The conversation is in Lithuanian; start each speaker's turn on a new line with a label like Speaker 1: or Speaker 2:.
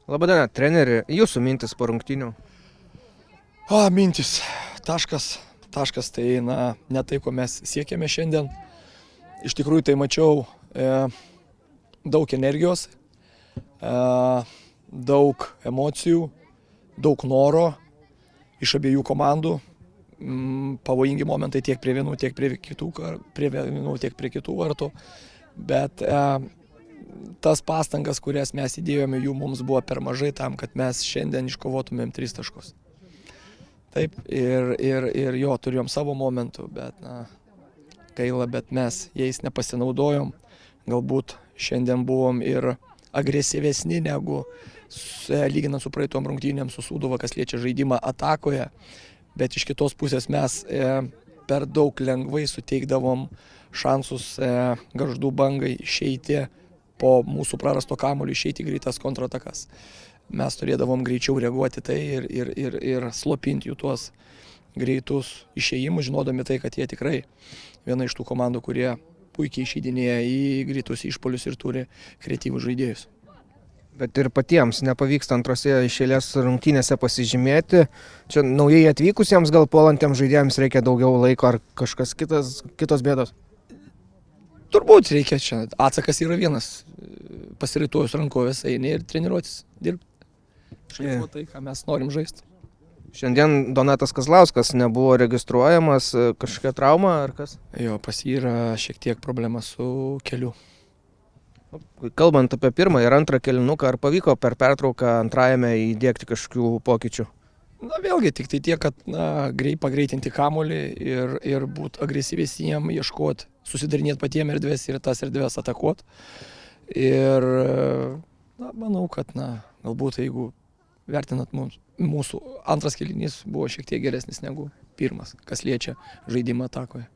Speaker 1: Labadiena, treneri, jūsų mintis po rungtynių.
Speaker 2: Mintis. Taškas tai, ne tai, ko mes siekėme šiandien. Iš tikrųjų, tai mačiau daug energijos, daug emocijų, daug noro iš abiejų komandų. Pavojingi momentai tiek prie vienų, tiek prie kitų vartų. Bet tas pastangas, kurias mes įdėjome, jų mums buvo per mažai tam, kad mes šiandien iškovotumėm 3 taškus. Taip, ir jo, turėjom savo momentų, bet gaila, bet mes jais nepasinaudojom. Galbūt šiandien buvom ir agresyvesni negu lyginant su praeitom rungtynėm su Sūduva, kas liečia žaidimą atakoje. Bet iš kitos pusės mes per daug lengvai suteikdavom šansus Gargždų bangai išeiti po mūsų prarasto kamuolio, išeiti greitas kontratakas. Mes turėdavom greičiau reaguoti tai ir slopinti jų tuos greitus išėjimus, žinodami tai, kad jie tikrai viena iš tų komandų, kurie puikiai išeidinėja į greitus išpolius ir turi kreatyvus žaidėjus.
Speaker 1: Bet ir patiems nepavyksta antrose iš eilės rungtynėse pasižymėti. Čia naujai atvykusiems gal puolantiems žaidėjams reikia daugiau laiko ar kažkas kitos bėdos?
Speaker 2: Turbūt reikia čia. Atsakas yra vienas. Pasiritojus rankovės eini ir treniruotis, dirbti. Šalifuo tai, ką mes norim žaisti.
Speaker 1: Šiandien Donatas Kazlauskas nebuvo registruojamas, kažkokia trauma ar kas?
Speaker 2: Jo, pas jį yra šiek tiek problema su keliu.
Speaker 1: Kalbant apie pirmą ir antrą kėlinuką, ar pavyko per pertrauką antrajame įdiegti kažkokių pokyčių?
Speaker 2: Vėlgi, tik tai tiek, kad pagreitinti kamuolį ir būti agresyvesniem, ieškoti, susidarinėti patiem erdvės ir tas erdvės atakuoti. Ir manau, kad galbūt jeigu vertinat mūsų antras kėlinys buvo šiek tiek geresnis negu pirmas, kas liečia žaidimą atakoje.